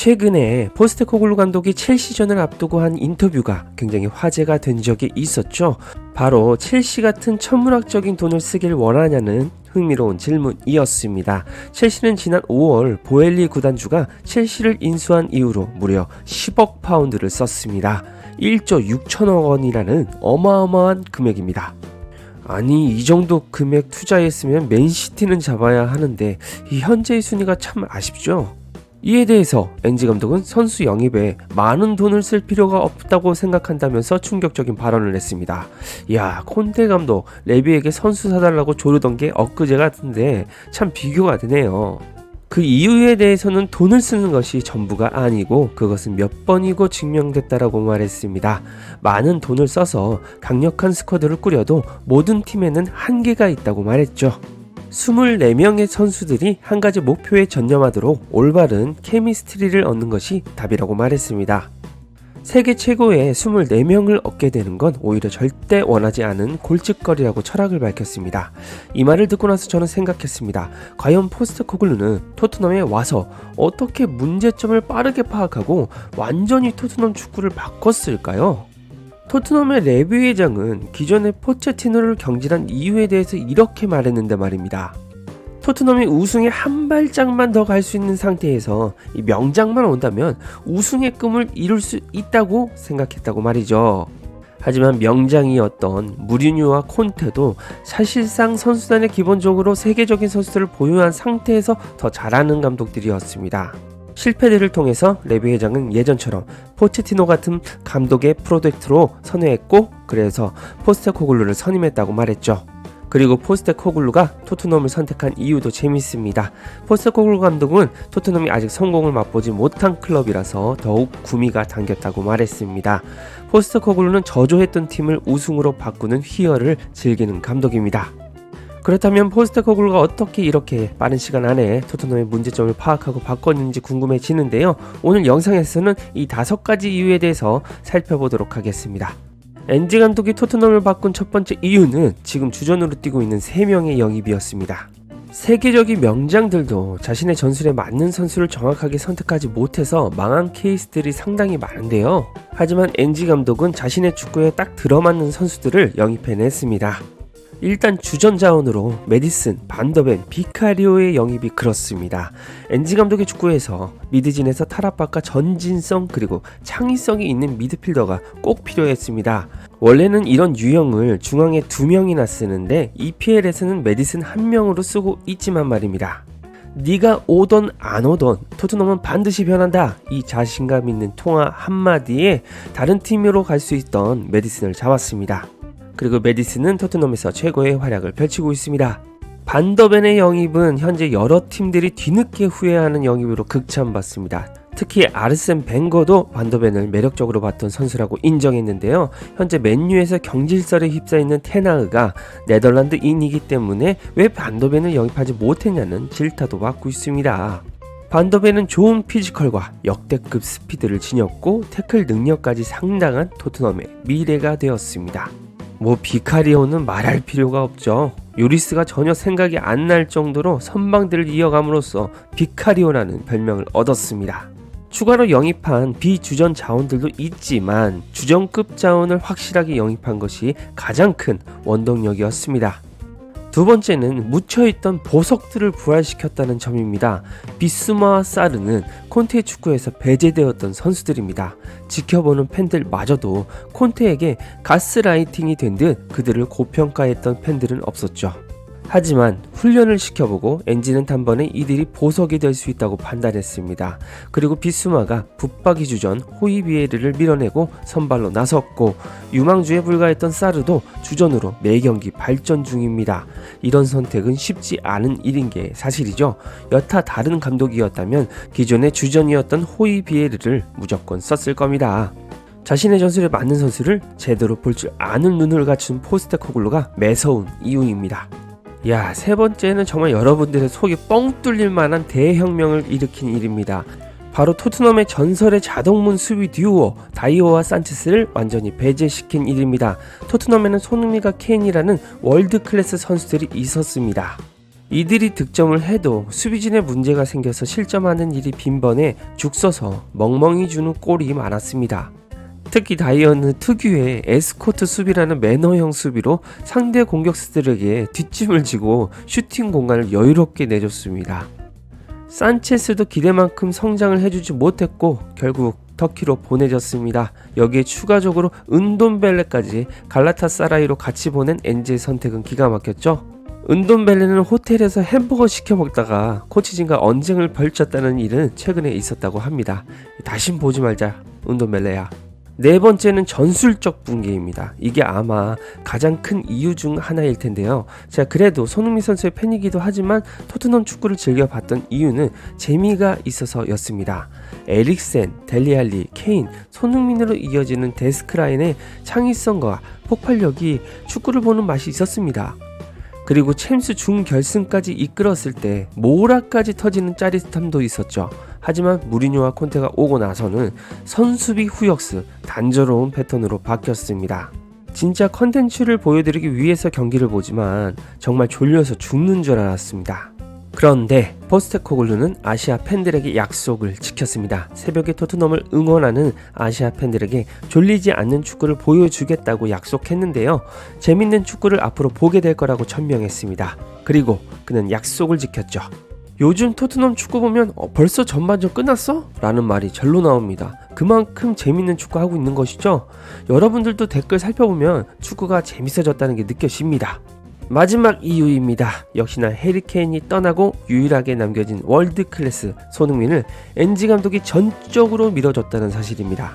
최근에 포스테코글루 감독이 첼시전을 앞두고 한 인터뷰가 굉장히 화제가 된 적이 있었죠. 바로 첼시 같은 천문학적인 돈을 쓰길 원하냐는 흥미로운 질문이었습니다. 첼시는 지난 5월 보엘리 구단주가 첼시를 인수한 이후로 무려 10억 파운드를 썼습니다. 1조 6천억 원이라는 어마어마한 금액입니다. 아니, 이 정도 금액 투자했으면 맨시티는 잡아야 하는데 이 현재의 순위가 참 아쉽죠. 이에 대해서 엔지 감독은 선수 영입에 많은 돈을 쓸 필요가 없다고 생각한다면서 충격적인 발언을 했습니다. 야, 콘테 감독 레비에게 선수 사달라고 조르던 게 엊그제 같은데 참 비교가 되네요. 그 이유에 대해서는 돈을 쓰는 것이 전부가 아니고 그것은 몇 번이고 증명됐다라고 말했습니다. 많은 돈을 써서 강력한 스쿼드를 꾸려도 모든 팀에는 한계가 있다고 말했죠. 24명의 선수들이 한 가지 목표에 전념하도록 올바른 케미스트리를 얻는 것이 답이라고 말했습니다. 세계 최고의 24명을 얻게 되는 건 오히려 절대 원하지 않은 골칫거리라고 철학을 밝혔습니다. 이 말을 듣고 나서 저는 생각했습니다. 과연 포스테코글루는 토트넘에 와서 어떻게 문제점을 빠르게 파악하고 완전히 토트넘 축구를 바꿨을까요? 토트넘의 레비 회장은 기존의 포체티노를 경질한 이유에 대해서 이렇게 말했는데 말입니다. 토트넘이 우승에 한 발짝만 더 갈 수 있는 상태에서 이 명장만 온다면 우승의 꿈을 이룰 수 있다고 생각했다고 말이죠. 하지만 명장이었던 무리뉴와 콘테도 사실상 선수단에 기본적으로 세계적인 선수들을 보유한 상태에서 더 잘하는 감독들이었습니다. 실패들을 통해서 레비 회장은 예전처럼 포체티노 같은 감독의 프로젝트로 선회했고 그래서 포스테코글루를 선임했다고 말했죠. 그리고 포스테코글루가 토트넘을 선택한 이유도 재밌습니다. 포스테코글루 감독은 토트넘이 아직 성공을 맛보지 못한 클럽이라서 더욱 구미가 당겼다고 말했습니다. 포스테코글루는 저조했던 팀을 우승으로 바꾸는 희열을 즐기는 감독입니다. 그렇다면 포스테코글루가 어떻게 이렇게 빠른 시간 안에 토트넘의 문제점을 파악하고 바꿨는지 궁금해지는데요. 오늘 영상에서는 이 5가지 이유에 대해서 살펴보도록 하겠습니다. 엔지 감독이 토트넘을 바꾼 첫 번째 이유는 지금 주전으로 뛰고 있는 3명의 영입이었습니다. 세계적인 명장들도 자신의 전술에 맞는 선수를 정확하게 선택하지 못해서 망한 케이스들이 상당히 많은데요. 하지만 엔지 감독은 자신의 축구에 딱 들어맞는 선수들을 영입해냈습니다. 일단 주전 자원으로 메디슨, 반더벤, 비카리오의 영입이 그렇습니다. 엔지 감독의 축구에서 미드진에서 탈압박과 전진성 그리고 창의성이 있는 미드필더가 꼭 필요했습니다. 원래는 이런 유형을 중앙에 2명이나 쓰는데 EPL에서는 메디슨 1명으로 쓰고 있지만 말입니다. 네가 오던 안 오던 토트넘은 반드시 변한다. 이 자신감 있는 통화 한마디에 다른 팀으로 갈 수 있던 메디슨을 잡았습니다. 그리고 메디슨은 토트넘에서 최고의 활약을 펼치고 있습니다. 반더벤의 영입은 현재 여러 팀들이 뒤늦게 후회하는 영입으로 극찬받습니다. 특히 아르센 벵거도 반더벤을 매력적으로 봤던 선수라고 인정했는데요. 현재 맨유에서 경질설에 휩싸이는 테나흐가 네덜란드인이기 때문에 왜 반더벤을 영입하지 못했냐는 질타도 받고 있습니다. 반더벤은 좋은 피지컬과 역대급 스피드를 지녔고 태클 능력까지 상당한 토트넘의 미래가 되었습니다. 비카리오는 말할 필요가 없죠. 요리스가 전혀 생각이 안 날 정도로 선방들을 이어감으로써 비카리오라는 별명을 얻었습니다. 추가로 영입한 비주전 자원들도 있지만 주전급 자원을 확실하게 영입한 것이 가장 큰 원동력이었습니다. 두 번째는 묻혀있던 보석들을 부활시켰다는 점입니다. 비스마와 사르는 콘테의 축구에서 배제되었던 선수들입니다. 지켜보는 팬들마저도 콘테에게 가스라이팅이 된 듯 그들을 고평가했던 팬들은 없었죠. 하지만 훈련을 시켜보고 엔지는 단번에 이들이 보석이 될 수 있다고 판단했습니다. 그리고 비스마가 붙박이 주전 호이비에르를 밀어내고 선발로 나섰고 유망주에 불과했던 사르도 주전으로 매경기 발전 중입니다. 이런 선택은 쉽지 않은 일인 게 사실이죠. 여타 다른 감독이었다면 기존의 주전이었던 호이비에르를 무조건 썼을 겁니다. 자신의 전술에 맞는 선수를 제대로 볼 줄 아는 눈을 갖춘 포스테코글루가 매서운 이유입니다. 세 번째는 정말 여러분들의 속이 뻥 뚫릴 만한 대혁명을 일으킨 일입니다. 바로 토트넘의 전설의 자동문 수비 듀오 다이오와 산체스를 완전히 배제시킨 일입니다. 토트넘에는 손흥민과 케인이라는 월드 클래스 선수들이 있었습니다. 이들이 득점을 해도 수비진에 문제가 생겨서 실점하는 일이 빈번해 죽 서서 멍멍이 주는 골이 많았습니다. 특히 다이언은 특유의 에스코트 수비라는 매너형 수비로 상대 공격수들에게 뒷짐을 지고 슈팅 공간을 여유롭게 내줬습니다. 산체스도 기대만큼 성장을 해주지 못했고 결국 터키로 보내졌습니다. 여기에 추가적으로 은돈벨레까지 갈라타사라이로 같이 보낸 엔지의 선택은 기가 막혔죠. 은돈벨레는 호텔에서 햄버거 시켜 먹다가 코치진과 언쟁을 벌였다는 일은 최근에 있었다고 합니다. 다신 보지 말자, 은돈벨레야. 네 번째는 전술적 붕괴입니다. 이게 아마 가장 큰 이유 중 하나일 텐데요. 제가 그래도 손흥민 선수의 팬이기도 하지만 토트넘 축구를 즐겨봤던 이유는 재미가 있어서였습니다. 에릭센, 델리알리, 케인, 손흥민으로 이어지는 데스크라인의 창의성과 폭발력이 축구를 보는 맛이 있었습니다. 그리고 챔스 준결승까지 이끌었을 때 모라까지 터지는 짜릿함도 있었죠. 하지만 무리뉴와 콘테가 오고 나서는 선수비 후역습, 단조로운 패턴으로 바뀌었습니다. 진짜 컨텐츠를 보여드리기 위해서 경기를 보지만 정말 졸려서 죽는 줄 알았습니다. 그런데 포스테코글루는 아시아 팬들에게 약속을 지켰습니다. 새벽에 토트넘을 응원하는 아시아 팬들에게 졸리지 않는 축구를 보여주겠다고 약속했는데요. 재밌는 축구를 앞으로 보게 될 거라고 천명했습니다. 그리고 그는 약속을 지켰죠. 요즘 토트넘 축구 보면 벌써 전반전 끝났어? 라는 말이 절로 나옵니다. 그만큼 재밌는 축구 하고 있는 것이죠. 여러분들도 댓글 살펴보면 축구가 재밌어졌다는 게 느껴집니다. 마지막 이유입니다. 역시나 해리케인이 떠나고 유일하게 남겨진 월드클래스 손흥민을 엔지 감독이 전적으로 밀어줬다는 사실입니다.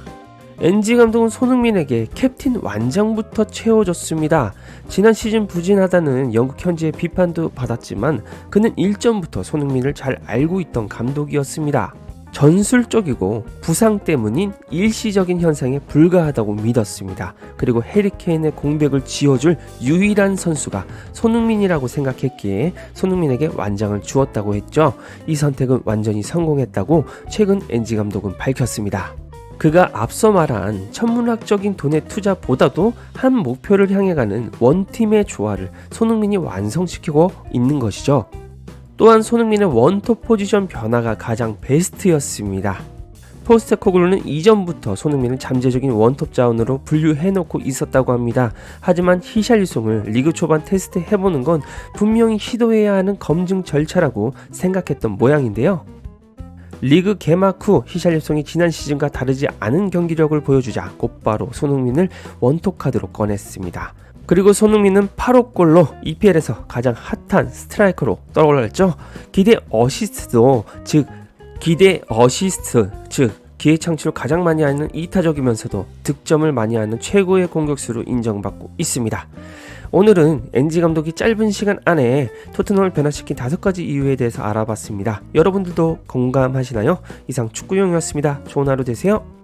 엔지 감독은 손흥민에게 캡틴 완장부터 채워줬습니다. 지난 시즌 부진하다는 영국 현지의 비판도 받았지만 그는 일전부터 손흥민을 잘 알고 있던 감독이었습니다. 전술적이고 부상 때문인 일시적인 현상에 불과하다고 믿었습니다. 그리고 해리케인의 공백을 지어줄 유일한 선수가 손흥민이라고 생각했기에 손흥민에게 완장을 주었다고 했죠. 이 선택은 완전히 성공했다고 최근 엔지 감독은 밝혔습니다. 그가 앞서 말한 천문학적인 돈의 투자보다도 한 목표를 향해 가는 원팀의 조화를 손흥민이 완성시키고 있는 것이죠. 또한 손흥민의 원톱 포지션 변화가 가장 베스트였습니다. 포스테코글루는 이전부터 손흥민을 잠재적인 원톱 자원으로 분류해놓고 있었다고 합니다. 하지만 히샬리송을 리그 초반 테스트 해보는 건 분명히 시도해야 하는 검증 절차라고 생각했던 모양인데요. 리그 개막 후 히샬리송이 지난 시즌과 다르지 않은 경기력을 보여주자 곧바로 손흥민을 원톱 카드로 꺼냈습니다. 그리고 손흥민은 8호 골로 EPL에서 가장 핫한 스트라이커로 떠올랐죠. 기대 어시스트, 즉 기회 창출을 가장 많이 하는 이타적이면서도 득점을 많이 하는 최고의 공격수로 인정받고 있습니다. 오늘은 엔지 감독이 짧은 시간 안에 토트넘을 변화시킨 5가지 이유에 대해서 알아봤습니다. 여러분들도 공감하시나요? 이상 축구용이었습니다. 좋은 하루 되세요.